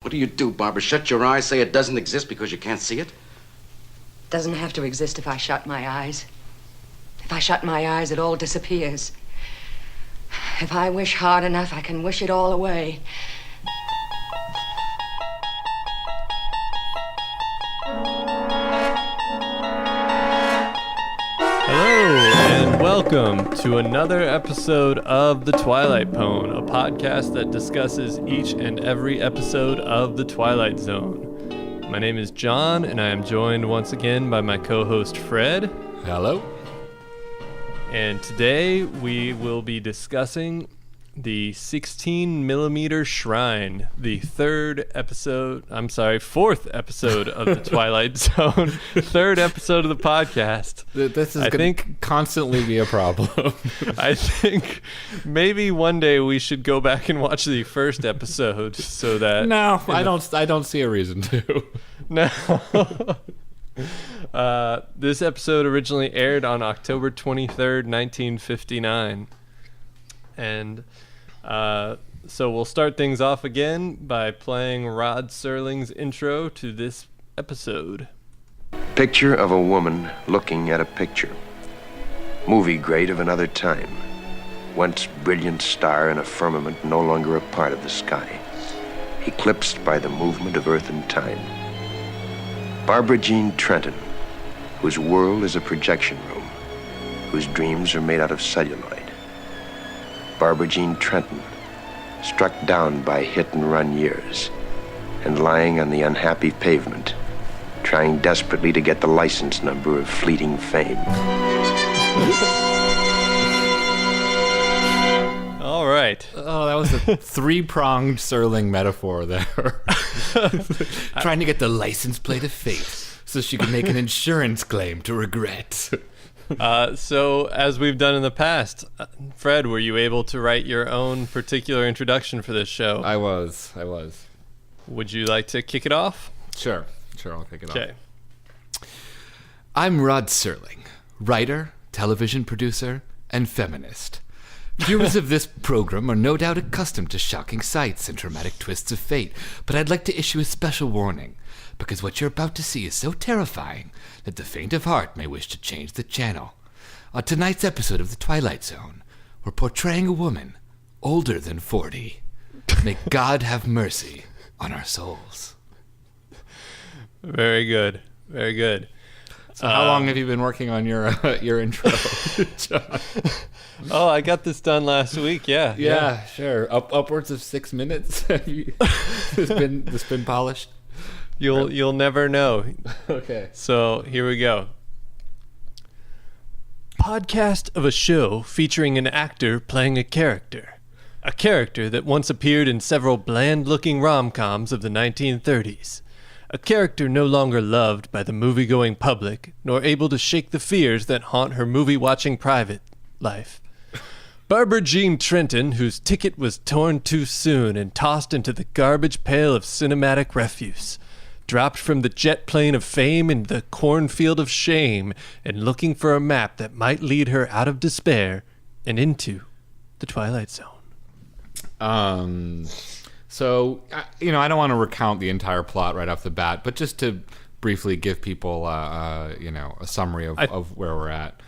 What do, Barbara? Shut your eyes, say it doesn't exist because you can't see it? Doesn't have to exist if I shut my eyes. If I shut my eyes, it all disappears. If I wish hard enough, I can wish it all away. Welcome to another episode of The Twilight Pwn, a podcast that discusses each and every episode of The Twilight Zone. My name is John, and I am joined once again by my co-host Fred. Hello. And today we will be discussing the 16mm Shrine, the fourth episode of The Twilight Zone, third episode of the podcast. This is going to constantly be a problem. I think maybe one day we should go back and watch the first episode so that... No, I don't see a reason to. No. This episode originally aired on October 23rd, 1959. And... so we'll start things off again by playing Rod Serling's intro to this episode. Picture of a woman looking at a picture. Movie grade of another time. Once brilliant star in a firmament no longer a part of the sky. Eclipsed by the movement of earth and time. Barbara Jean Trenton, whose world is a projection room, whose dreams are made out of celluloid. Barbara Jean Trenton, struck down by hit-and-run years, and lying on the unhappy pavement, trying desperately to get the license number of fleeting fame. All right. Oh, that was a three-pronged Serling metaphor there. Trying to get the license plate of fate so she could make an insurance claim to regret. So, as we've done in the past, Fred, were you able to write your own particular introduction for this show? I was. Would you like to kick it off? Sure, I'll kick it off. Okay. I'm Rod Serling, writer, television producer, and feminist. Viewers of this program are no doubt accustomed to shocking sights and dramatic twists of fate, but I'd like to issue a special warning, because what you're about to see is so terrifying that the faint of heart may wish to change the channel. On tonight's episode of The Twilight Zone, we're portraying a woman older than 40. May God have mercy on our souls. Very good. Very good. So how long have you been working on your intro, John? Oh, I got this done last week. Yeah. Sure. Upwards of 6 minutes. It's been polished. You'll never know. Okay. So here we go. Podcast of a show featuring an actor playing a character. A character that once appeared in several bland-looking rom-coms of the 1930s. A character no longer loved by the movie-going public, nor able to shake the fears that haunt her movie-watching private life. Barbara Jean Trenton, whose ticket was torn too soon and tossed into the garbage pail of cinematic refuse. Dropped from the jet plane of fame into the cornfield of shame, and looking for a map that might lead her out of despair and into the Twilight Zone. So, I don't want to recount the entire plot right off the bat, but just to briefly give people, a summary of where we're at.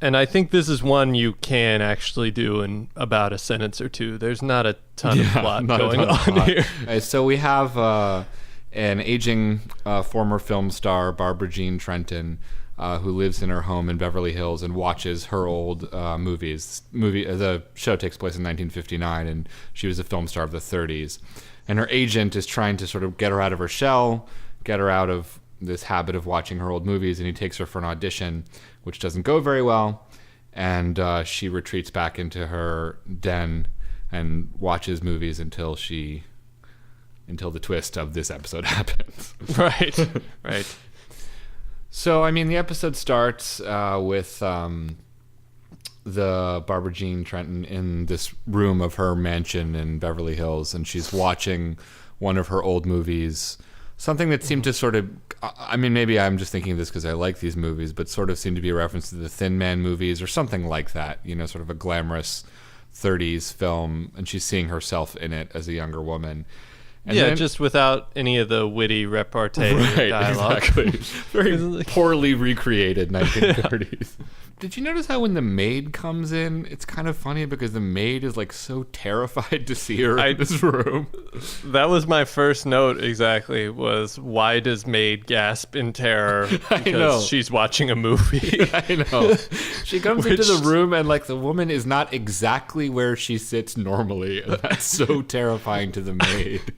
And I think this is one you can actually do in about a sentence or two. There's not a ton of plot going on here. So we have an aging former film star, Barbara Jean Trenton, who lives in her home in Beverly Hills and watches her old movies. The show takes place in 1959, and she was a film star of the 30s. And her agent is trying to sort of get her out of her shell, get her out of this habit of watching her old movies, and he takes her for an audition, which doesn't go very well. And she retreats back into her den and watches movies until the twist of this episode happens. Right. So, the episode starts with the Barbara Jean Trenton in this room of her mansion in Beverly Hills, and she's watching one of her old movies, something that seemed to sort of, maybe I'm just thinking of this because I like these movies, but sort of seemed to be a reference to the Thin Man movies or something like that, sort of a glamorous 30s film, and she's seeing herself in it as a younger woman. And yeah, then, just without any of the witty repartee or dialogue. Exactly. Very poorly recreated 1930s. Did you notice how when the maid comes in, it's kind of funny because the maid is like so terrified to see her in this room. That was my first note exactly, was why does maid gasp in terror because she's watching a movie? I know. She comes into the room and like the woman is not exactly where she sits normally. And that's so terrifying to the maid.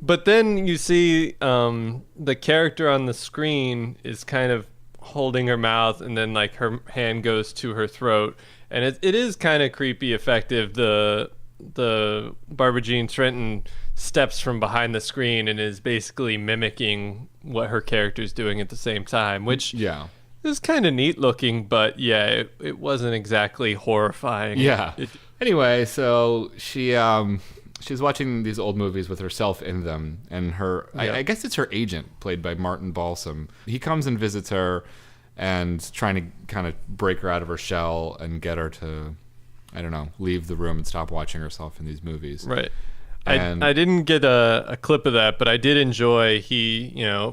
But then you see the character on the screen is kind of holding her mouth, and then like her hand goes to her throat, and it is kind of creepy effective. The Barbara Jean Trenton steps from behind the screen and is basically mimicking what her character's doing at the same time, which is kind of neat looking, but it wasn't exactly horrifying. Anyway, so she's watching these old movies with herself in them, and I guess it's her agent, played by Martin Balsam. He comes and visits her and trying to kind of break her out of her shell and get her to, I don't know, leave the room and stop watching herself in these movies. Right. I didn't get a clip of that, but I did enjoy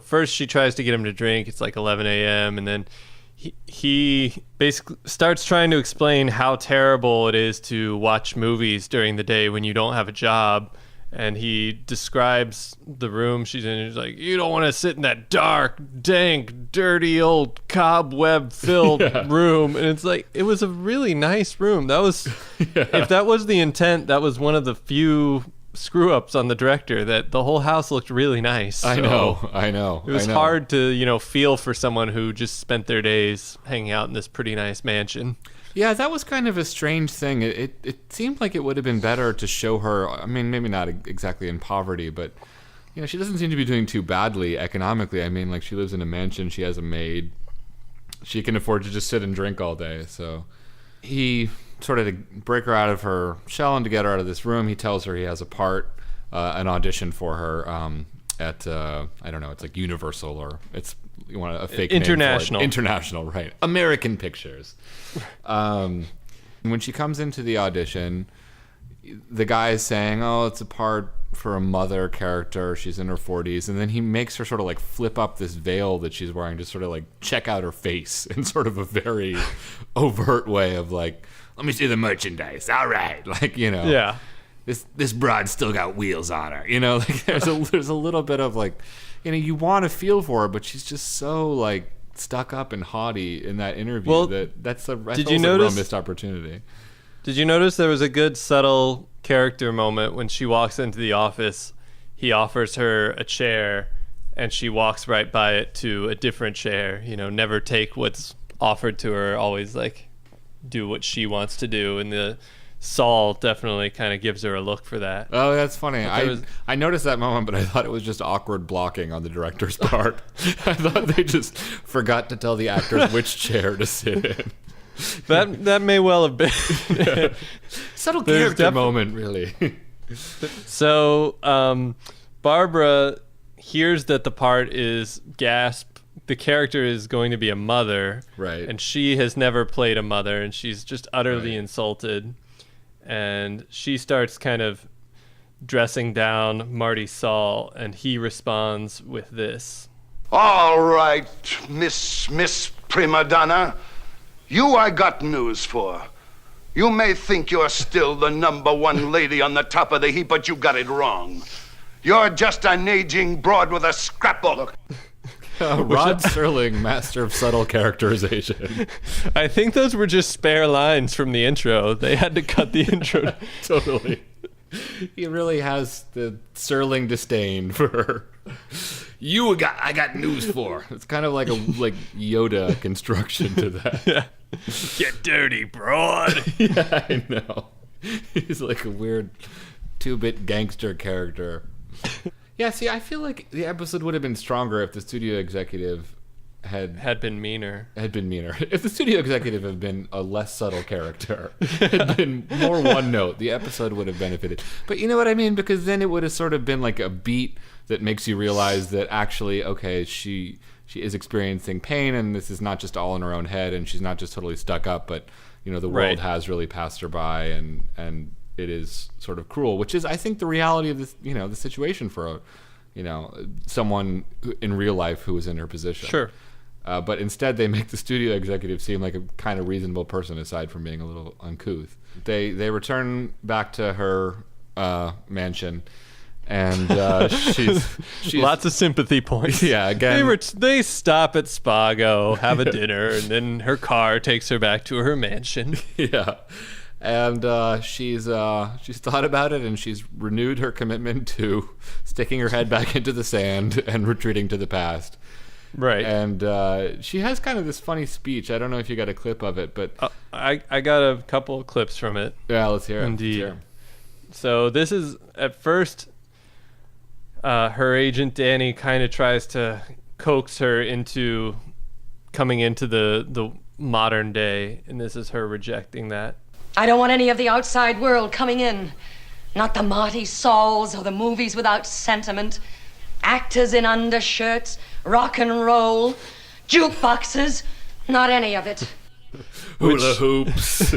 first she tries to get him to drink. It's like 11 a.m. and then he basically starts trying to explain how terrible it is to watch movies during the day when you don't have a job. And he describes the room she's in. He's like, you don't want to sit in that dark, dank, dirty, old cobweb-filled room. And it's like, it was a really nice room. That was, if that was the intent, that was one of the few screw-ups on the director, that the whole house looked really nice. I know. It was hard to, feel for someone who just spent their days hanging out in this pretty nice mansion. Yeah, that was kind of a strange thing. It seemed like it would have been better to show her, I mean, maybe not exactly in poverty, but, she doesn't seem to be doing too badly economically. I mean, like, she lives in a mansion, she has a maid, she can afford to just sit and drink all day. So he sort of, to break her out of her shell and to get her out of this room, he tells her he has a part, an audition for her at, I don't know, it's like Universal, or it's, you want a fake International. Name for it. International, right. American Pictures. When she comes into the audition, the guy is saying, oh, it's a part for a mother character. She's in her 40s. And then he makes her sort of like flip up this veil that she's wearing to sort of like check out her face in sort of a very overt way of like, let me see the merchandise. All right. Like, Yeah. This broad's still got wheels on her. Like there's a little bit of like, you want to feel for her, but she's just so like stuck up and haughty in that interview. Well, that's a real missed opportunity. Did you notice there was a good subtle character moment when she walks into the office? He offers her a chair and she walks right by it to a different chair. Never take what's offered to her, always like do what she wants to do. And the Saul definitely kind of gives her a look for that. Oh, that's funny. I noticed that moment, but I thought it was just awkward blocking on the director's part. I thought they just forgot to tell the actors which chair to sit in. That may well have been. Subtle character moment, really. So Barbara hears that the part is gasp. The character is going to be a mother. Right. And she has never played a mother, and she's just utterly insulted. And she starts kind of dressing down Marty Saul, and he responds with this. All right, Miss Prima Donna. You I got news for. You may think you're still the #1 lady on the top of the heap, but you got it wrong. You're just an aging broad with a scrapbook. Rod Serling, master of subtle characterization. I think those were just spare lines from the intro. They had to cut the intro. Totally. He really has the Serling disdain for her. I got news for. It's kind of like a Yoda construction to that. Yeah. Get dirty, broad. Yeah, I know. He's like a weird 2-bit gangster character. Yeah, see, I feel like the episode would have been stronger if the studio executive had been meaner. If the studio executive had been a less subtle character, had been more one note, the episode would have benefited. But you know what I mean? Because then it would have sort of been like a beat that makes you realize that actually, okay, she is experiencing pain, and this is not just all in her own head, and she's not just totally stuck up, but the world has really passed her by, and it is sort of cruel, which is, I think, the reality of this, the situation for someone in real life who was in her position. Sure. But instead, they make the studio executive seem like a kind of reasonable person, aside from being a little uncouth. They return back to her mansion, and she's lots of sympathy points. Yeah, again, they stop at Spago, have a dinner, and then her car takes her back to her mansion. Yeah. And she's thought about it, and she's renewed her commitment to sticking her head back into the sand and retreating to the past. Right. And she has kind of this funny speech. I don't know if you got a clip of it, but I got a couple of clips from it. Yeah, let's hear it. Indeed. Let's hear it. So this is, at first, her agent Danny kind of tries to coax her into coming into the modern day, and this is her rejecting that. I don't want any of the outside world coming in. Not the Marty Sauls or the movies without sentiment. Actors in undershirts, rock and roll, jukeboxes, not any of it. Hula hoops,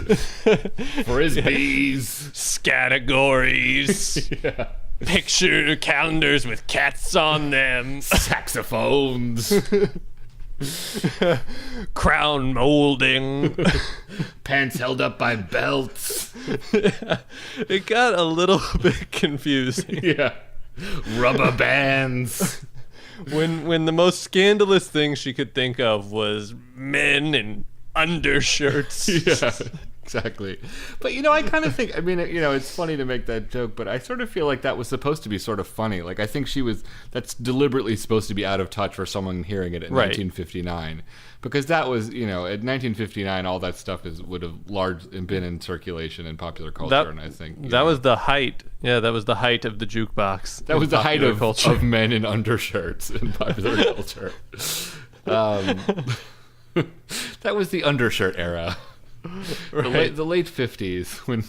frisbees, Categories, yeah. picture calendars with cats on them, saxophones, crown molding. pants held up by belts. It got a little bit confusing. Yeah. Rubber bands. When the most scandalous thing she could think of was men in undershirts. Yeah, exactly. But I kind of think, it's funny to make that joke, but I sort of feel like that was supposed to be sort of funny. Like, I think that's deliberately supposed to be out of touch for someone hearing it in 1959. Because that was, at 1959, all that stuff would have been in circulation in popular culture, and I think... That was the height. Yeah, that was the height of the jukebox. That was the height of culture. Of men in undershirts in popular culture. That was the undershirt era. Right. The late 50s, when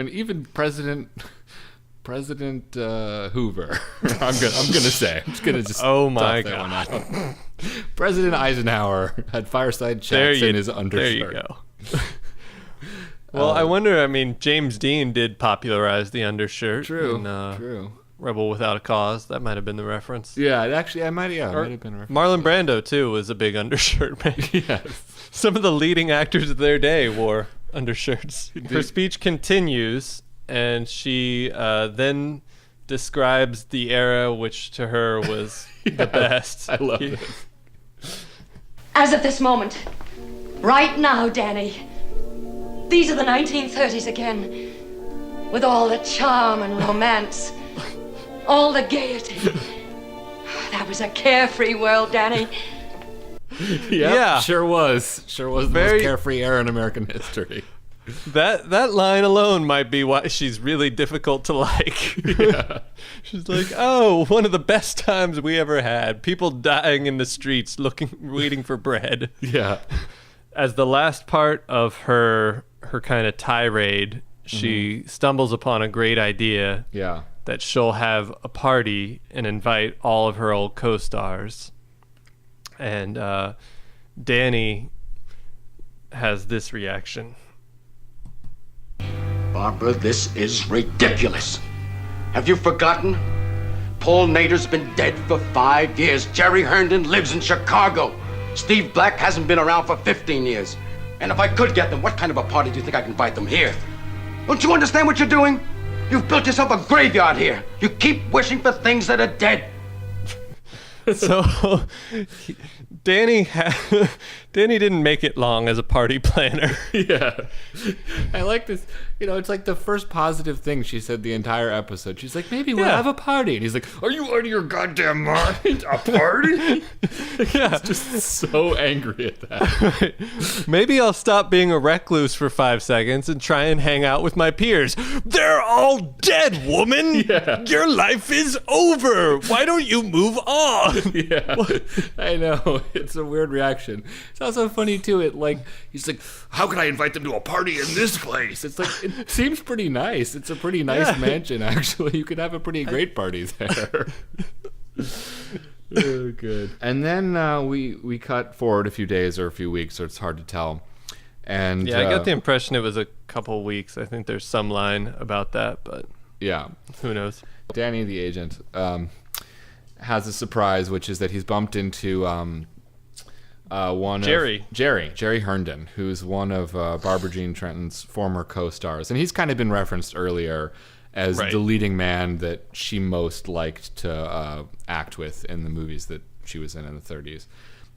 even President Hoover, I'm just gonna oh my toss that one God. out. President Eisenhower had fireside chats in his undershirt. There you go. Well, I wonder, James Dean did popularize the undershirt. True, in, true. Rebel Without a Cause. That might have been the reference. Yeah, actually, it might have been a reference. Marlon Brando, too, was a big undershirt man. Yes. Some of the leading actors of their day wore undershirts. Her speech continues, and she then describes the era which to her was the best. I love it. As of this moment, right now, Danny, these are the 1930s again, with all the charm and romance, all the gaiety. That was a carefree world, Danny. Yep, Yeah. Sure was the most carefree era in American history. That line alone might be why she's really difficult to like. Yeah. She's like, oh, one of the best times we ever had. People dying in the streets waiting for bread. Yeah. As the last part of her kind of tirade, she stumbles upon a great idea. Yeah. That she'll have a party and invite all of her old co-stars. And Danny has this reaction. Barbara, this is ridiculous. Have you forgotten? Paul Nader's been dead for 5 years. Jerry Herndon lives in Chicago. Steve Black hasn't been around for 15 years. And if I could get them, what kind of a party do you think I can invite them here? Don't you understand what you're doing? You've built yourself a graveyard here. You keep wishing for things that are dead. So Danny didn't make it long as a party planner. Yeah. I like this. It's like the first positive thing she said the entire episode. She's like, maybe we'll have a party. And he's like, are you out of your goddamn mind? A party? Yeah. He's just so angry at that. Maybe I'll stop being a recluse for 5 seconds and try and hang out with my peers. They're all dead, woman. Yeah. Your life is over. Why don't you move on? Yeah. I know. It's a weird reaction. It's also funny, too. He's like, how can I invite them to a party in this place? It's like, it seems pretty nice. It's a pretty nice mansion, actually. You could have a pretty great party there. Oh, good. And then we cut forward a few days or a few weeks, so it's hard to tell. And Yeah, I got the impression it was a couple weeks. I think there's some line about that, but yeah, who knows? Danny, the agent, has a surprise, which is that he's bumped into Jerry Herndon, who's one of Barbara Jean Trenton's former co-stars, and he's kind of been referenced earlier as the leading man that she most liked to act with in the movies that she was in the 30s.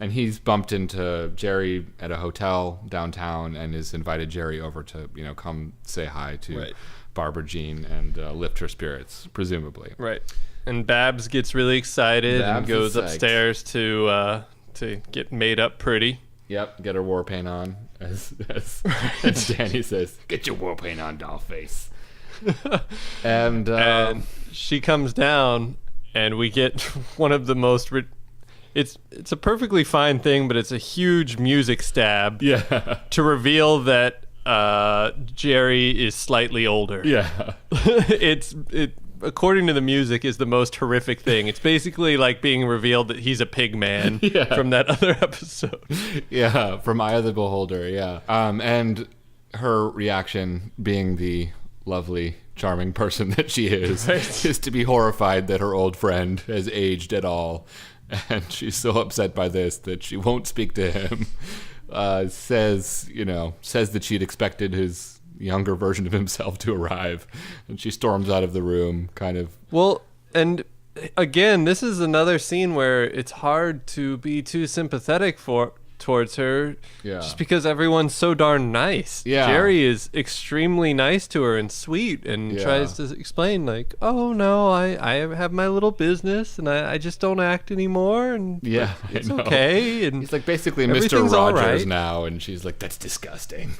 And he's bumped into Jerry at a hotel downtown and has invited Jerry over to, come say hi to Barbara Jean and lift her spirits, presumably. Right. And Babs gets really excited and goes upstairs to get made up pretty. Yep, get her war paint on, as Danny says, "Get your war paint on, doll face." and she comes down, and we get one of the most... It's a perfectly fine thing, but it's a huge music stab to reveal that Jerry is slightly older. Yeah. It according to the music is the most horrific thing. It's basically like being revealed that he's a pig man from that other episode. Yeah, from Eye of the Beholder, yeah. And her reaction, being the lovely, charming person that she is to be horrified that her old friend has aged at all. And she's so upset by this that she won't speak to him. Says that she'd expected his younger version of himself to arrive, and she storms out of the room, kind of. Well, and again, this is another scene where it's hard to be too sympathetic towards her, just because everyone's so darn nice. Yeah. Jerry is extremely nice to her and sweet, and tries to explain like, "Oh no, I have my little business, and I just don't act anymore, and it's okay." And he's like basically Mr. everything's Rogers all right now, and she's like, "That's disgusting."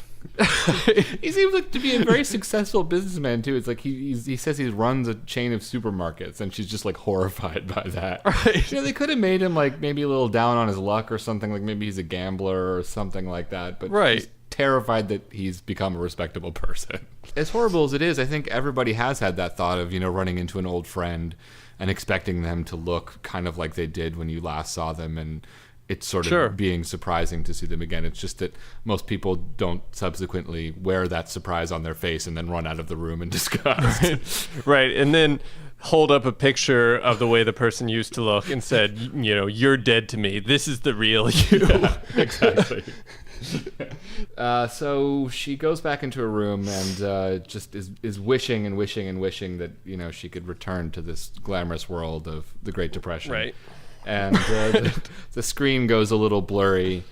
He seems like to be a very successful businessman too. It's like he says he runs a chain of supermarkets, and she's just like horrified by that. Right. They could have made him like maybe a little down on his luck or something, like maybe he's a gambler or something like that. But she's terrified that he's become a respectable person. As horrible as it is, I think everybody has had that thought of running into an old friend and expecting them to look kind of like they did when you last saw them, and it's sort of being surprising to see them again. It's just that most people don't subsequently wear that surprise on their face and then run out of the room in disgust. Right. And then hold up a picture of the way the person used to look and said, "You're dead to me. This is the real you." Yeah, exactly. So she goes back into her room and just is wishing and wishing and wishing that she could return to this glamorous world of the Great Depression. Right. And the screen goes a little blurry,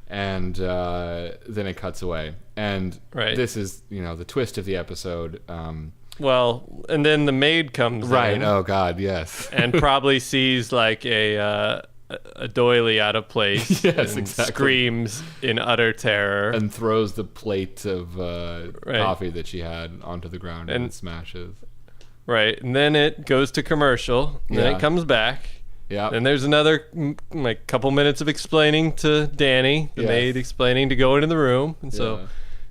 and then it cuts away. And this is, the twist of the episode. Well, and then the maid comes in. Oh, God, yes. And probably sees like a doily out of place. Yes, and exactly. Screams in utter terror. And throws the plate of coffee that she had onto the ground and it smashes. Right. And then it goes to commercial. And then it comes back. Yeah. And there's another couple minutes of explaining to Danny, the maid, explaining to go into the room. And so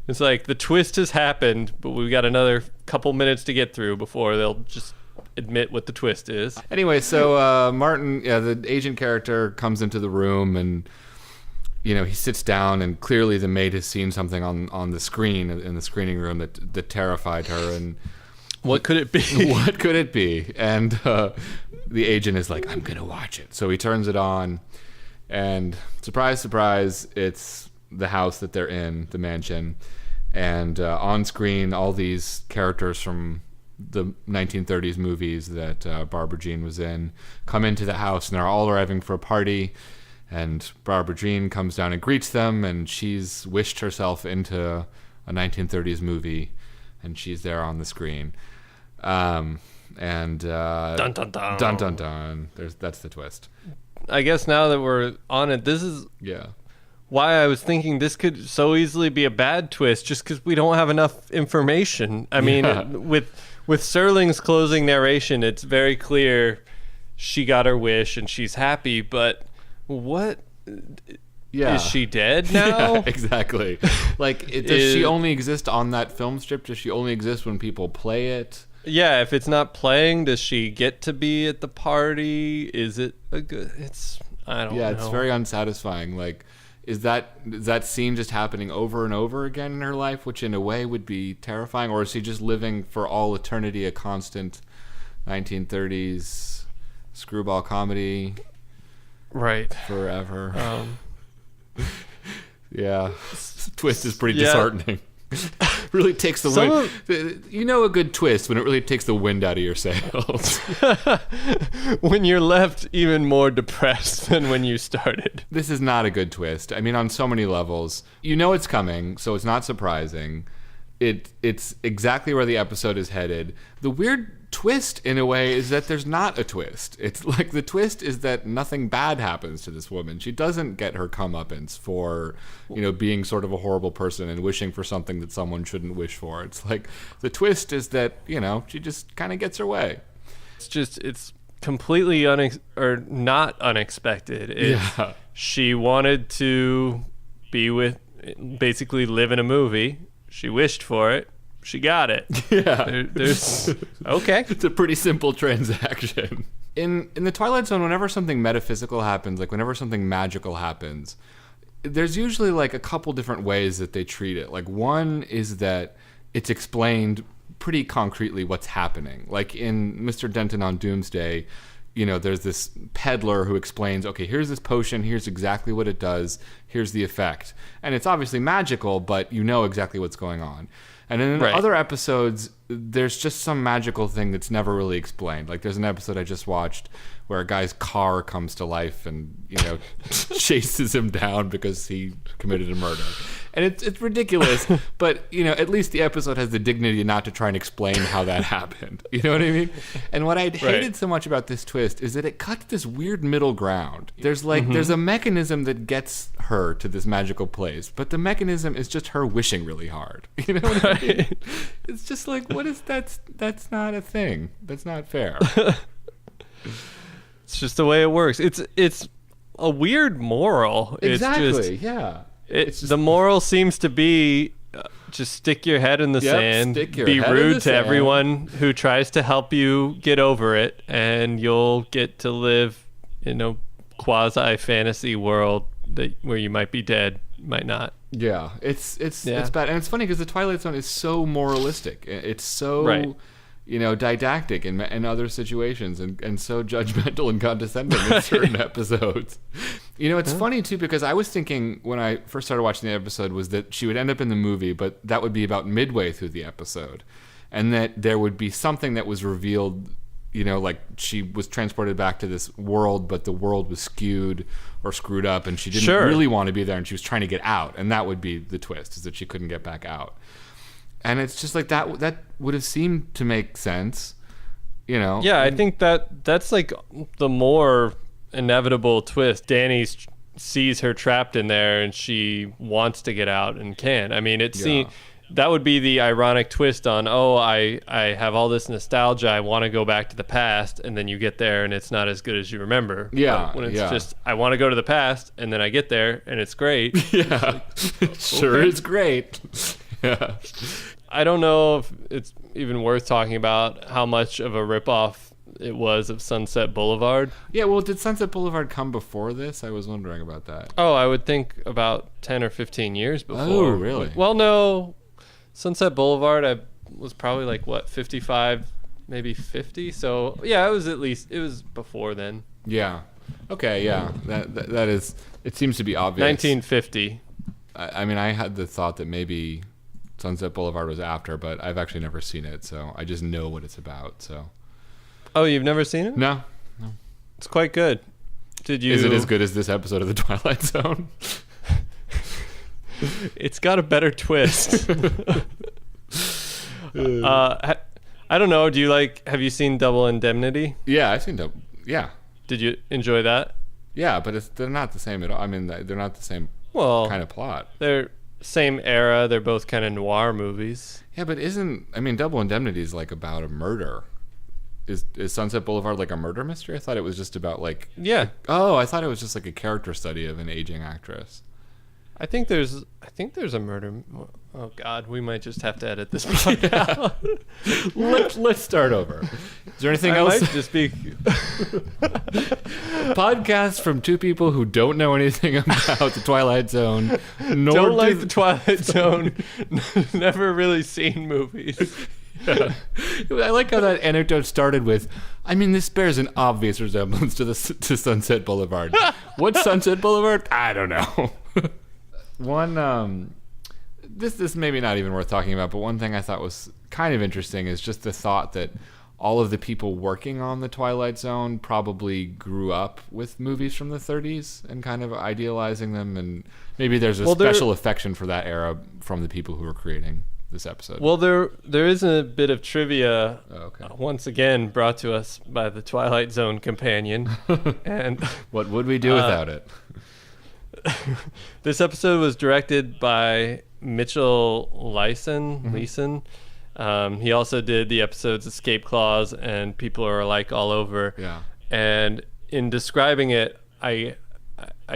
it's like the twist has happened, but we've got another couple minutes to get through before they'll just admit what the twist is. Anyway, so Martin, the agent character, comes into the room and he sits down, and clearly the maid has seen something on the screen in the screening room that terrified her. And what could it be? What could it be? And the agent is like, "I'm gonna watch it." So he turns it on, and surprise, surprise, it's the house that they're in, the mansion, and on screen, all these characters from the 1930s movies that Barbara Jean was in come into the house, and they're all arriving for a party. And Barbara Jean comes down and greets them, and she's wished herself into a 1930s movie, and she's there on the screen. Dun dun dun. Dun dun dun. That's the twist. I guess now that we're on it, this is why I was thinking this could so easily be a bad twist, just because we don't have enough information. I mean, with Serling's closing narration, it's very clear she got her wish and she's happy, but what? Is she dead now? Yeah, exactly. Like, does she only exist on that film strip? Does she only exist when people play it? Yeah, if it's not playing, does she get to be at the party? Is it a good... I don't know. Yeah, it's very unsatisfying. Like, is that scene just happening over and over again in her life, which in a way would be terrifying? Or is she just living for all eternity a constant 1930s screwball comedy? Right. Forever. Yeah. Twist is pretty disheartening. Really takes the wind. You know a good twist when it really takes the wind out of your sails. When you're left even more depressed than when you started. This is not a good twist. I mean, on so many levels. You know it's coming, so it's not surprising. It's exactly where the episode is headed. The weird twist, in a way, is that there's not a twist. It's like the twist is that nothing bad happens to this woman. She doesn't get her comeuppance for, being sort of a horrible person and wishing for something that someone shouldn't wish for. It's like the twist is that, she just kind of gets her way. It's completely not unexpected. She wanted to basically live in a movie. She wished for it. She got it. Yeah. There's okay. It's a pretty simple transaction. In the Twilight Zone, whenever something metaphysical happens, like whenever something magical happens, there's usually like a couple different ways that they treat it. Like one is that it's explained pretty concretely what's happening. Like in Mr. Denton on Doomsday, there's this peddler who explains, okay, here's this potion, here's exactly what it does, here's the effect. And it's obviously magical, but you know exactly what's going on. And in other episodes, there's just some magical thing that's never really explained. Like there's an episode I just watched where a guy's car comes to life and, chases him down because he committed a murder. And it's ridiculous, but, at least the episode has the dignity not to try and explain how that happened. You know what I mean? And what I hated so much about this twist is that it cuts this weird middle ground. There's there's a mechanism that gets her to this magical place, but the mechanism is just her wishing really hard. You know what I mean? It's just like, what is that? That's not a thing. That's not fair. It's just the way it works. It's a weird moral. Exactly. The moral seems to be just stick your head in the sand, be rude to everyone who tries to help you get over it, and you'll get to live in a quasi fantasy world where you might be dead, might not. Yeah, it's bad, and it's funny because the Twilight Zone is so moralistic. It's so didactic in other situations, and so judgmental and condescending in certain episodes. It's funny too because I was thinking when I first started watching the episode was that she would end up in the movie, but that would be about midway through the episode, and that there would be something that was revealed. Like she was transported back to this world, but the world was skewed or screwed up, and she didn't really want to be there, and she was trying to get out, and that would be the twist, is that she couldn't get back out. And it's just like that would have seemed to make sense, Yeah, I think that's like the more inevitable twist. Danny sees her trapped in there, and she wants to get out and can't. I mean, that would be the ironic twist on, I have all this nostalgia, I want to go back to the past, and then you get there and it's not as good as you remember. Yeah. But when it's just, I want to go to the past, and then I get there and it's great. Yeah. Sure is great. Yeah. I don't know if it's even worth talking about how much of a ripoff it was of Sunset Boulevard. Yeah, well, did Sunset Boulevard come before this? I was wondering about that. Oh, I would think about 10 or 15 years before. Oh, really? Well, no. Sunset Boulevard, I was probably like, 55, maybe 50? So, yeah, it was before then. Yeah. Okay, yeah. That is, it seems to be obvious. 1950. I mean, I had the thought that maybe Sunset Boulevard was after, but I've actually never seen it, so I just know what it's about, so. Oh, you've never seen it? No. It's quite good. Is it as good as this episode of The Twilight Zone? It's got a better twist. I don't know. Have you seen Double Indemnity? Yeah, I've seen Double. Yeah. Did you enjoy that? Yeah, but they're not the same at all. I mean, they're not the same kind of plot. They're same era. They're both kind of noir movies. Yeah, but Double Indemnity is like about a murder. Is Sunset Boulevard like a murder mystery? I thought it was just about like... Yeah. I thought it was just like a character study of an aging actress. I think there's a murder. Oh God, we might just have to edit this part out. Let's start over. Is there anything else? Might just be. podcast from two people who don't know anything about the Twilight Zone. Nor Don't like the Twilight Zone. Never really seen movies. Yeah. I like how that anecdote started with, I mean, this bears an obvious resemblance to Sunset Boulevard. What's Sunset Boulevard? I don't know. One, this maybe not even worth talking about, but one thing I thought was kind of interesting is just the thought that all of the people working on the Twilight Zone probably grew up with movies from the 30s and kind of idealizing them, and maybe there's a special affection for that era from the people who were creating this episode. Well, there is a bit of trivia, once again brought to us by the Twilight Zone companion. And what would we do without it? This episode was directed by Mitchell Leeson. He also did the episodes Escape Clause and People Are Alike All Over. Yeah. And in describing it, I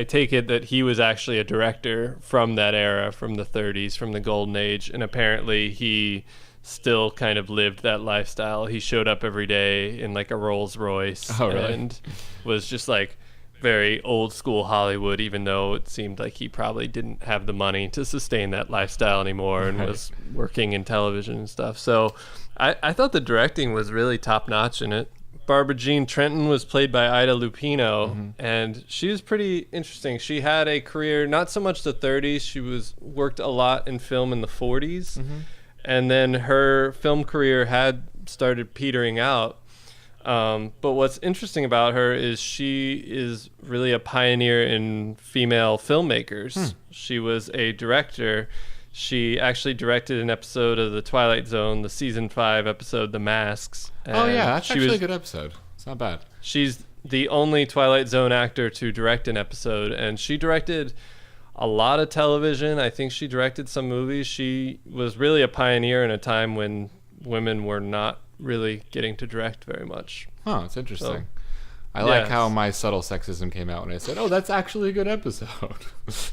take it that he was actually a director from that era, from the 30s, from the Golden Age, and apparently he still kind of lived that lifestyle. He showed up every day in like a Rolls Royce and was just like very old school Hollywood, even though it seemed like he probably didn't have the money to sustain that lifestyle anymore and was working in television and stuff. So I thought the directing was really top notch in it. Barbara Jean Trenton was played by Ida Lupino, and she was pretty interesting. She had a career, not so much the 30s, she worked a lot in film in the 40s, and then her film career had started petering out. But what's interesting about her is she is really a pioneer in female filmmakers. She was a director. She actually directed an episode of The Twilight Zone, the season 5 episode, The Masks. Oh, yeah, that's actually a good episode. It's not bad. She's the only Twilight Zone actor to direct an episode, and she directed a lot of television. I think she directed some movies. She was really a pioneer in a time when women were not really getting to direct very much. Oh, it's interesting. I like how my subtle sexism came out when I said, oh, that's actually a good episode.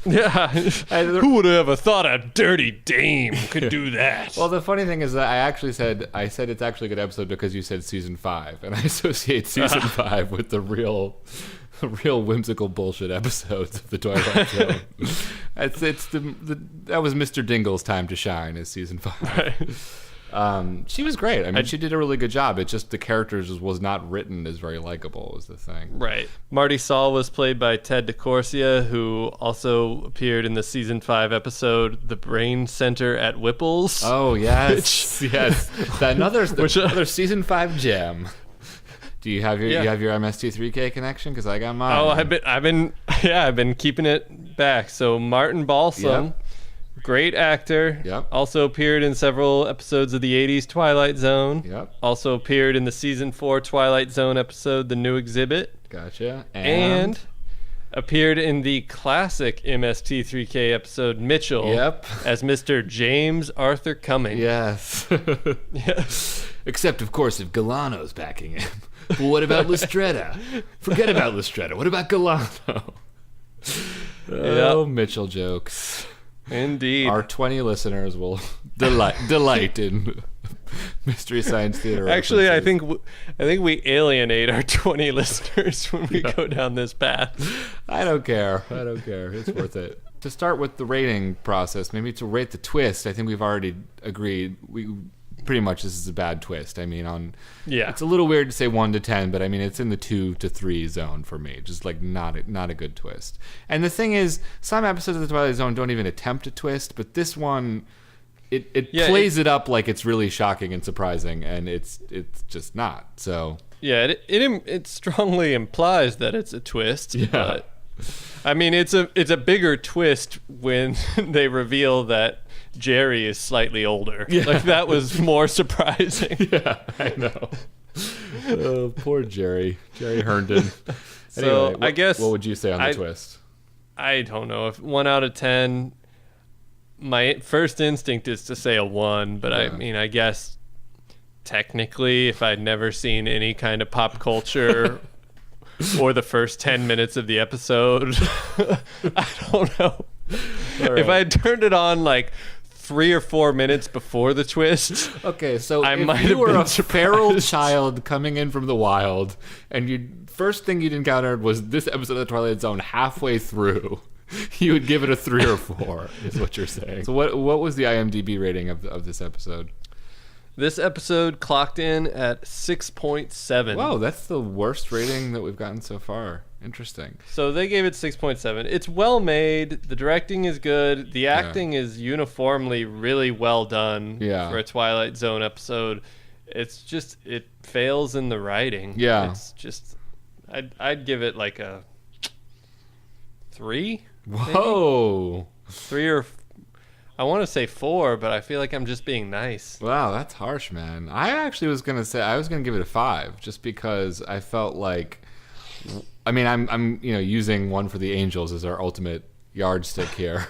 Yeah. Who would have ever thought a dirty dame could do that? Well, the funny thing is that I said it's actually a good episode because you said season 5, and I associate season 5 with the real whimsical bullshit episodes of the Twilight Zone. That was Mr. Dingle's time to shine as season 5. Right. She was great. I mean, she did a really good job. It's just the characters was not written as very likable was the thing. Right. Marty Saul was played by Ted DeCorsia, who also appeared in the season 5 episode The Brain Center at Whipple's. Oh, yes. Yes. Another season 5 gem. Do you have your MST3K connection? Because I got mine. Oh, I've been keeping it back. So Martin Balsam. Great actor. Yep. Also appeared in several episodes of the 80s Twilight Zone. Yep. Also appeared in the season 4 Twilight Zone episode The New Exhibit. Gotcha. And appeared in the classic MST3K episode Mitchell. Yep. As Mr. James Arthur Cumming. Yes. Yes. Except, of course, if Galano's backing him. But what about Lustretta? Forget about Lustretta. What about Galano? Oh, Mitchell jokes. Indeed. Our 20 listeners will delight in Mystery Science Theater. Actually, I think we alienate our 20 listeners when we go down this path. I don't care. It's worth it. To start with the rating process, maybe to rate the twist, I think we've already agreed. Pretty much this is a bad twist. I mean, it's a little weird to say 1 to 10, but I mean it's in the 2 to 3 zone for me. Just like not a good twist. And the thing is, some episodes of the Twilight Zone don't even attempt a twist, but this one, it plays it up like it's really shocking and surprising, and it's just not. So yeah, it strongly implies that it's a twist. Yeah. But, I mean, it's a bigger twist when they reveal that Jerry is slightly older. Yeah. Like, that was more surprising. Yeah, I know. Oh, poor Jerry Herndon. So, anyway, I guess... What would you say on the twist? I don't know. If 1 out of 10, my first instinct is to say a 1, but I mean, I guess technically, if I'd never seen any kind of pop culture... or the first 10 minutes of the episode, I don't know. Right. If I had turned it on like 3 or 4 minutes before the twist. Okay, so I might if you have were been a feral surprised. child coming in from the wild, and first thing you'd encountered was this episode of the Twilight Zone halfway through, you would give it a 3 or 4, is what you're saying. So what was the IMDb rating of this episode? This episode clocked in at 6.7. Wow, that's the worst rating that we've gotten so far. Interesting. So they gave it 6.7. It's well made. The directing is good. The acting is uniformly really well done for a Twilight Zone episode. It's just, it fails in the writing. Yeah. It's just, I'd give it like a 3. Whoa. Maybe? 3 or I want to say 4, but I feel like I'm just being nice. Wow, that's harsh, man. I actually was gonna say I was gonna give it a 5, just because I felt like, I mean, I'm using One for the Angels as our ultimate yardstick here.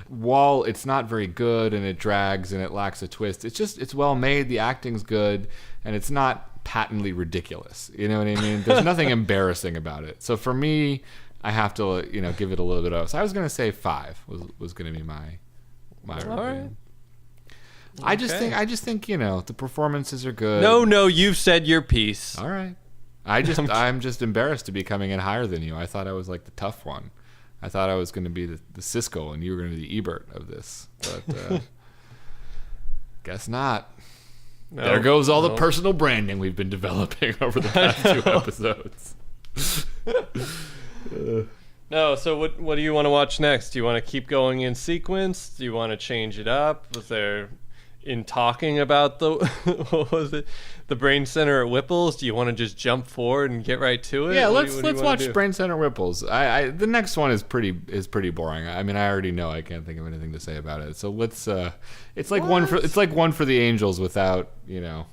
While it's not very good and it drags and it lacks a twist, it's well made. The acting's good, and it's not patently ridiculous. You know what I mean? There's nothing embarrassing about it. So for me, I have to give it a little bit of. So I was gonna say 5 was gonna be my review. All right. I just think the performances are good. No, you've said your piece. All right. I'm just embarrassed to be coming in higher than you. I thought I was like the tough one. I thought I was going to be the Siskel and you were going to be the Ebert of this, but guess not. No, there goes all the personal branding we've been developing over the past 2 episodes. No, so what do you want to watch next? Do you want to keep going in sequence? Do you want to change it up? Was there, in talking about the what was it, the Brain Center at Whipple's? Do you want to just jump forward and get right to it? Yeah, What let's do you wanna watch do? Brain Center Ripples. The next one is pretty boring. I mean, I already know I can't think of anything to say about it. So let's it's like one for the Angels without I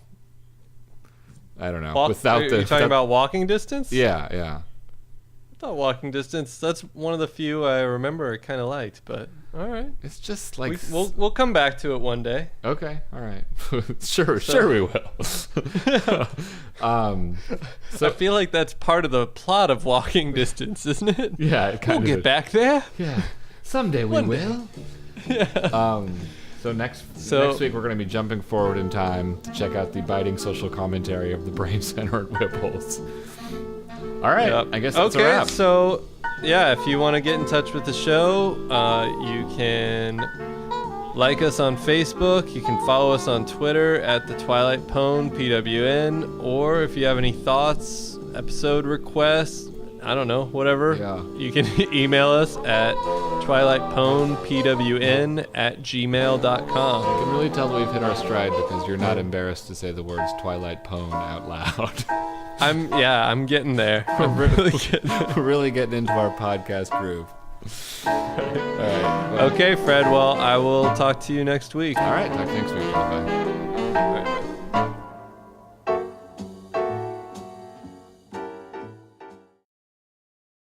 don't know, without Are you talking about Walking Distance? Yeah. I thought Walking Distance, that's one of the few I remember I kind of liked, but all right. It's just like We'll come back to it one day. Okay, all right. Sure we will. So I feel like that's part of the plot of Walking Distance, isn't it? Yeah, it kind we'll of get is. back there. Yeah, someday we will. Yeah. So next week we're going to be jumping forward in time to check out the biting social commentary of the Brain Center at Whipple's. All right, Yep. I guess that's a okay. wrap. So yeah, if you want to get in touch with the show, you can like us on Facebook. You can follow us on Twitter at the Twilight Pwn PWN, or if you have any thoughts, episode requests, I don't know, whatever. Yeah. You can email us at twilightpwnpwn@gmail.com. I can really tell that we've hit our stride because you're not embarrassed to say the words Twilight Pwn out loud. I'm getting there. I'm really getting there. We're really getting into our podcast groove. All right. Well, Okay, Fred. Well, I will talk to you next week. All right. Talk next week. Bye. All right.